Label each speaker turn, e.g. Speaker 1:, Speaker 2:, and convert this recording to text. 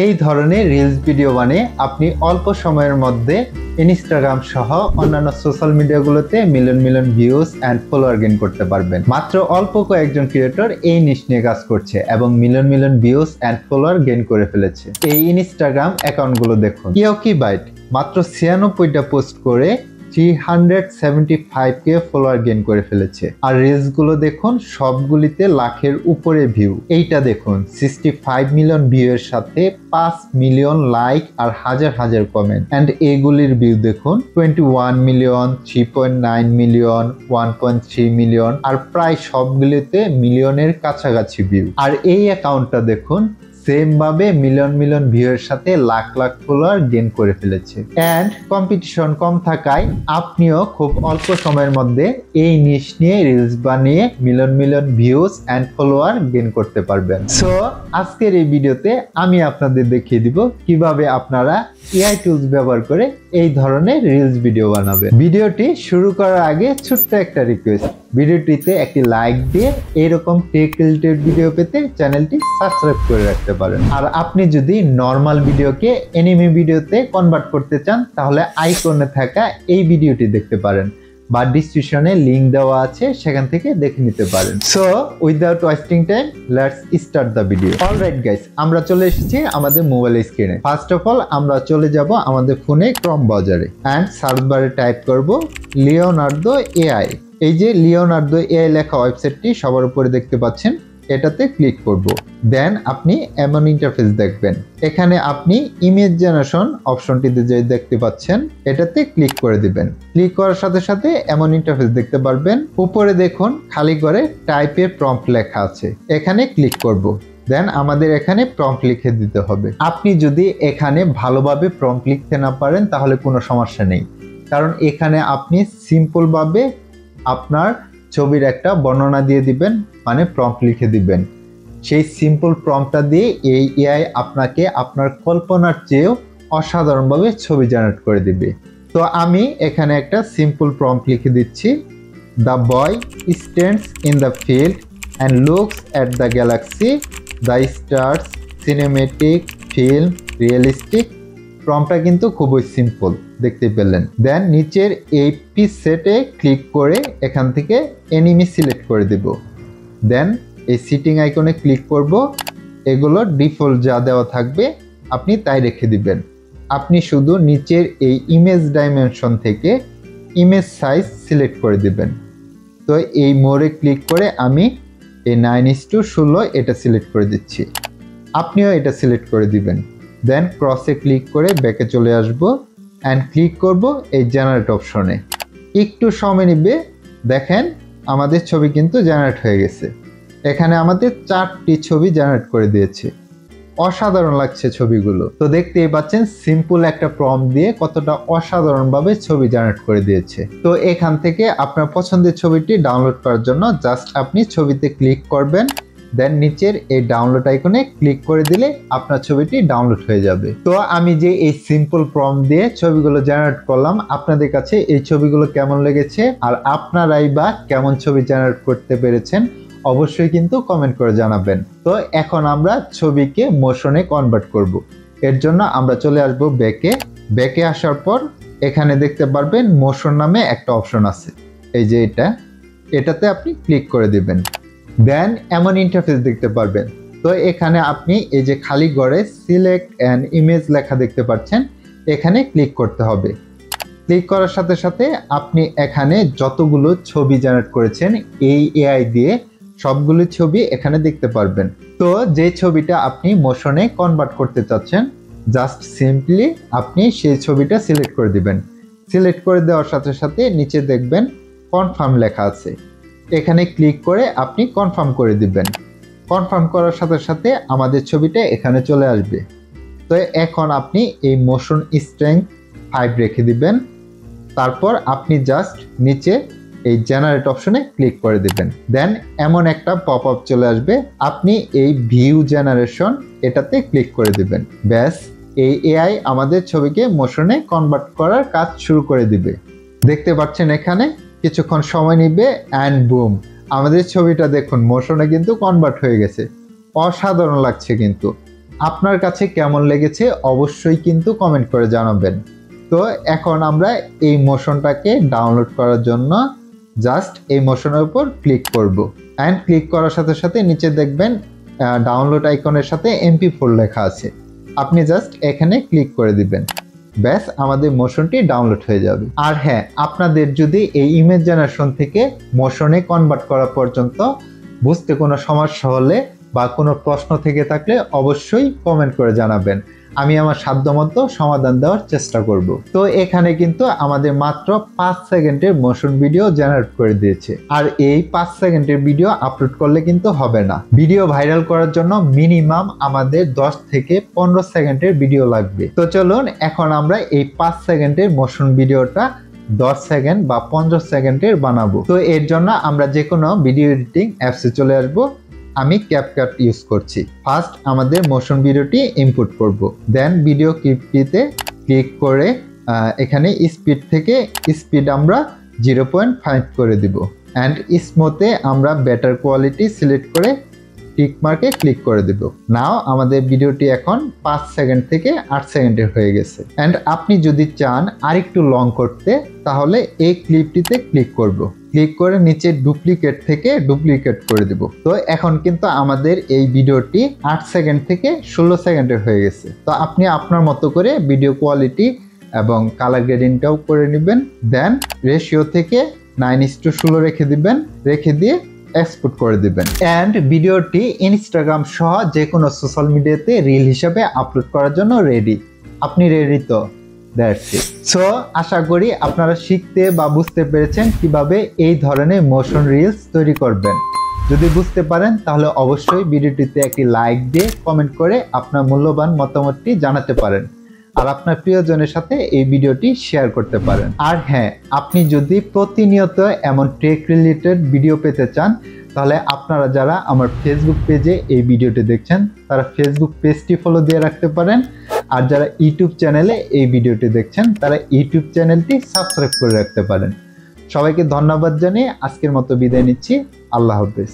Speaker 1: এই ধরনের reels video বানিয়ে আপনি অল্প সময়ের মধ্যে ইনস্টাগ্রাম সহ অন্যান্য সোশ্যাল মিডিয়াগুলোতে million million views and follower gain করতে পারবেন। মাত্র অল্প কয়েকজন ক্রিয়েটর এই নিশ নিয়ে কাজ করছে এবং million million views and follower gain করে ফেলেছে। এই ইনস্টাগ্রাম অ্যাকাউন্টগুলো দেখুন। কিওকিবাইট মাত্র 96টা পোস্ট করে 375k ফলোয়ার গেইন করে ফেলেছে। আর রিলস গুলো দেখুন, সবগুলিতে লাখের উপরে ভিউ। এইটা দেখুন 65 মিলিয়ন ভিউ এর সাথে 5 মিলিয়ন লাইক আর হাজার হাজার কমেন্ট। এন্ড এগুলির ভিউ দেখুন 21 মিলিয়ন, 3.9 মিলিয়ন, 1.3 মিলিয়ন আর প্রায় সবগুলিতে মিলিয়নের কাছাকাছি ভিউ। আর এই অ্যাকাউন্টটা দেখুন সেম ভাবে মিলিয়ন মিলিয়ন ভিউ এর সাথে লাখ লাখ ফলোয়ার গেইন করে ফেলেছে। এন্ড কম্পিটিশন কম থাকায় আপনিও খুব অল্প সময়ের মধ্যে এই নিশ নিয়ে রিলস বানিয়ে million million views and follower gain করতে পারবেন। সো আজকের এই ভিডিওতে আমি আপনাদের দেখিয়ে দিব কিভাবে আপনারা এআই টুলস ব্যবহার করে এই ধরনের রিলস ভিডিও বানাবেন। ভিডিওটি শুরু করার আগে ছোট্ট একটা রিকোয়েস্ট, ভিডিওটিতে একটি লাইক দিয়ে এরকম টেক রিলেটেড ভিডিও পেতে চ্যানেলটি সাবস্ক্রাইব করে রাখতে পারেন। আর আপনি যদি নরমাল ভিডিওকে অ্যানিমে ভিডিওতে কনভার্ট করতে চান তাহলে আইকনে থাকা এই ভিডিওটি দেখতে পারেন বা ডিসক্রিপশনে লিংক দেওয়া আছে, সেখান থেকে দেখে নিতে পারেন। So without wasting time let's start the video. Alright guys, আমরা চলে এসেছি আমাদের মোবাইল স্ক্রিনে। ফার্স্ট অফ অল আমরা চলে যাব আমাদের ফোনে ক্রোম ব্রাউজারে এন্ড সার্চ বারে টাইপ করব লিওনার্দো এআই। এই যে লিওনার্দো এআই লেখা ওয়েবসাইটটি সবার উপরে দেখতে পাচ্ছেন, এটাতে ক্লিক করব। দেন আপনি এমন ইন্টারফেস দেখবেন। এখানে আপনি ইমেজ জেনারেশন অপশনটিতে যে দেখতে পাচ্ছেন, এটাতে ক্লিক করে দিবেন। ক্লিক করার সাথে সাথে এমন ইন্টারফেস দেখতে পারবেন। উপরে দেখুন খালি করে টাইপের প্রম্পট লেখা আছে, এখানে ক্লিক করব। দেন আমাদের এখানে প্রম্পট লিখে দিতে হবে। আপনি যদি এখানে ভালোভাবে প্রম্পট লিখতে না পারেন তাহলে কোনো সমস্যা নেই, কারণ এখানে আপনি সিম্পল ভাবে আপনার ছবির একটা বর্ণনা দিয়ে দিবেন, মানে প্রম্পট লিখে দিবেন। সেই সিম্পল প্রম্পটটা দিয়ে এই এআই আপনাকে আপনার কল্পনার চেয়েও অসাধারণভাবে ছবি জেনারেট করে দিবে। তো আমি এখানে একটা সিম্পল প্রম্পট লিখে দিচ্ছি। The boy stands in the field and looks at the galaxy, the stars, cinematic, film, realistic. প্রম্পটটা কিন্তু খুবই সিম্পল, দেখতে পেলেন। দেন নিচের এই পিস সেটে ক্লিক করে এখান থেকে অ্যানিমে সিলেক্ট করে দেব। দেন এই সিটিং আইকনে ক্লিক করব। এগুলো ডিফল্ট যা দেওয়া থাকবে আপনি তাই রেখে দিবেন। আপনি শুধু নিচের এই ইমেজ ডাইমেনশন থেকে ইমেজ সাইজ সিলেক্ট করে দিবেন। তো এই মোড়ে ক্লিক করে আমি এই 9:16 এটা সিলেক্ট করে দিচ্ছি। আপনিও এটা সিলেক্ট করে দিবেন। দেন ক্রসে ক্লিক করে ব্যাকে চলে আসবো অ্যান্ড ক্লিক করব এই জেনারেট অপশনে। একটু সময় নিবে। দেখেন আমাদের ছবি কিন্তু জেনারেট হয়ে গেছে। এখানে আমাদের 4টি ছবি জেনারেট করে দিয়েছে। অসাধারণ লাগছে ছবিগুলো। তো দেখতেই পাচ্ছেন সিম্পল একটা প্রম্পট দিয়ে কতটা অসাধারণভাবে ছবি জেনারেট করে দিয়েছে। তো এখান থেকে আপনার পছন্দের ছবিটি ডাউনলোড করার জন্য জাস্ট আপনি ছবিতে ক্লিক করবেন। দেন নিচের এই ডাউনলোড আইকনে ক্লিক করে দিলে আপনার ছবিটি ডাউনলোড হয়ে যাবে। তো আমি যে এই সিম্পল প্রম্পট দিয়ে ছবিগুলো জেনারেট করলাম, আপনাদের কাছে এই ছবিগুলো কেমন লেগেছে আর আপনারাই বা কেমন ছবি জেনারেট করতে পেরেছেন অবশ্যই কিন্তু কমেন্ট করে জানাবেন। তো এখন আমরা ছবিকে মোশনে কনভার্ট করব। এর জন্য আমরা চলে আসব ব্যাকে আসার পর এখানে দেখতে পারবেন মোশন নামে একটা অপশন আছে, এই যে এটাতে আপনি ক্লিক করে দিবেন। দেন এমন ইন্টারফেস দেখতে পারবেন। তো এখানে আপনি এই যে খালি ঘরে সিলেক্ট অ্যান ইমেজ লেখা দেখতে পাচ্ছেন, এখানে ক্লিক করতে হবে। ক্লিক করার সাথে সাথে আপনি এখানে যতগুলো ছবি জেনারেট করেছেন এই এআই দিয়ে সবগুলো ছবি এখানে দেখতে পারবেন। তো যে ছবিটা আপনি মোশনে কনভার্ট করতে চাচ্ছেন, জাস্ট সিম্পলি আপনি সেই ছবিটা সিলেক্ট করে দিবেন। সিলেক্ট করে দেওয়ার সাথে সাথে নিচে দেখবেন কনফার্ম লেখা আছে, এখানে ক্লিক করে আপনি কনফার্ম করে দিবেন। কনফার্ম করার সাথে সাথে আমাদের ছবিটা এখানে চলে আসবে। তো এখন আপনি এই মোশন স্ট্রেংথ 5 রেখে দিবেন। তারপর আপনি জাস্ট নিচে এই জেনারেট অপশনে ক্লিক করে দিবেন। দেন এমন একটা পপ আপ চলে আসবে, আপনি এই ভিউ জেনারেশন এটাতে ক্লিক করে দিবেন। ব্যাস, এই এআই আমাদের ছবিকে মোশনে কনভার্ট করার কাজ শুরু করে দিবে। দেখতে পাচ্ছেন এখানে কিছুক্ষণ সময় নিবে অ্যান্ড বুম, আমাদের ছবিটা দেখুন মোশনে কিন্তু কনভার্ট হয়ে গেছে। অসাধারণ লাগছে কিন্তু। আপনার কাছে কেমন লেগেছে অবশ্যই কিন্তু কমেন্ট করে জানাবেন। তো এখন আমরা এই মোশনটাকে ডাউনলোড করার জন্য জাস্ট এই মোশনের উপর ক্লিক করব। অ্যান্ড ক্লিক করার সাথে সাথে নিচে দেখবেন ডাউনলোড আইকনের সাথে MP4 লেখা আছে। আপনি জাস্ট এখানে ক্লিক করে দিবেন, ব্যাস আমাদের মোশনটি ডাউনলোড হয়ে যাবে। আর হ্যাঁ, আপনাদের যদি এই ইমেজ জেনারেশন থেকে মোশনে কনভার্ট করা পর্যন্ত বুঝতে কোনো সমস্যা হলে বা কোনো প্রশ্ন থেকে থাকলে অবশ্যই কমেন্ট করে জানাবেন, আমি আমার সাধ্যমতো সমাধান দেওয়ার চেষ্টা করব। তো এখানে কিন্তু আমাদের মাত্র 5 সেকেন্ডের মোশন ভিডিও জেনারেট করে দিয়েছে। আর এই 5 সেকেন্ডের ভিডিও আপলোড করলে কিন্তু হবে না। ভিডিও ভাইরাল করার জন্য মিনিমাম আমাদের 10 থেকে 15 সেকেন্ডের ভিডিও লাগবে। তো চলুন এখন আমরা এই 5 সেকেন্ডের মোশন ভিডিওটা 10 সেকেন্ড বা 15 সেকেন্ডের বানাবো। তো এর জন্য আমরা যে কোনো ভিডিও এডিটিং অ্যাপসে চলে আসবো। আমি ক্যাপকাট ইউজ করছি। ফার্স্ট আমাদের মোশন ভিডিওটি ইনপুট করব, দেন ভিডিও ক্লিপটিতে ক্লিক করে এখানে স্পিড থেকে স্পিড আমরা 0.5 করে দিব। অ্যান্ড স্মুথে আমরা বেটার কোয়ালিটি সিলেক্ট করে টিক মার্কে ক্লিক করে দেব। নাও আমাদের ভিডিওটি এখন 5 সেকেন্ড থেকে 8 সেকেন্ডের হয়ে গেছে। অ্যান্ড আপনি যদি চান আরেকটু লং করতে তাহলে এই ক্লিপটিতে ক্লিক করব, ক্লিক করে নিচে ডুপ্লিকেট থেকে ডুপ্লিকেট করে দেব। তো এখন কিন্তু আমাদের এই ভিডিওটি 8 সেকেন্ড থেকে 16 সেকেন্ডের হয়ে গেছে। তো আপনি আপনার মতো করে ভিডিও কোয়ালিটি এবং কালার গ্রেডিংটাও করে নেবেন। দেন রেশিও থেকে 9:16 রেখে দিবেন, রেখে দিয়ে এক্সপোর্ট করে দিবেন। অ্যান্ড ভিডিওটি ইনস্টাগ্রাম সহ যে কোনো সোশ্যাল মিডিয়াতে রিল হিসাবে আপলোড করার জন্য রেডি। আপনি রেডি তো? That's it. সো আশা করি আপনারা শিখতে বা বুঝতে পেরেছেন কিভাবে এই ধরনের মোশন রিলস তৈরি করবেন। যদি বুঝতে পারেন তাহলে অবশ্যই ভিডিওটিতে একটি লাইক দিয়ে কমেন্ট করে আপনার মূল্যবান মতামতটি জানাতে পারেন। আর আপনার প্রিয়জনের সাথে এই ভিডিওটি শেয়ার করতে পারেন। আর হ্যাঁ, আপনি যদি প্রতিনিয়ত এমন টেক রিলেটেড ভিডিও পেতে চান তাহলে আপনারা যারা আমার ফেসবুক পেজে এই ভিডিওটি দেখছেন তারা ফেসবুক পেজটি ফলো দিয়ে রাখতে পারেন। আর যারা ইউটিউব চ্যানেলে এই ভিডিওটি দেখছেন তারা ইউটিউব চ্যানেলটি সাবস্ক্রাইব করে রাখতে পারেন। সবাইকে ধন্যবাদ জানিয়ে আজকের মতো বিদায় নিচ্ছি। আল্লাহ হাফেজ।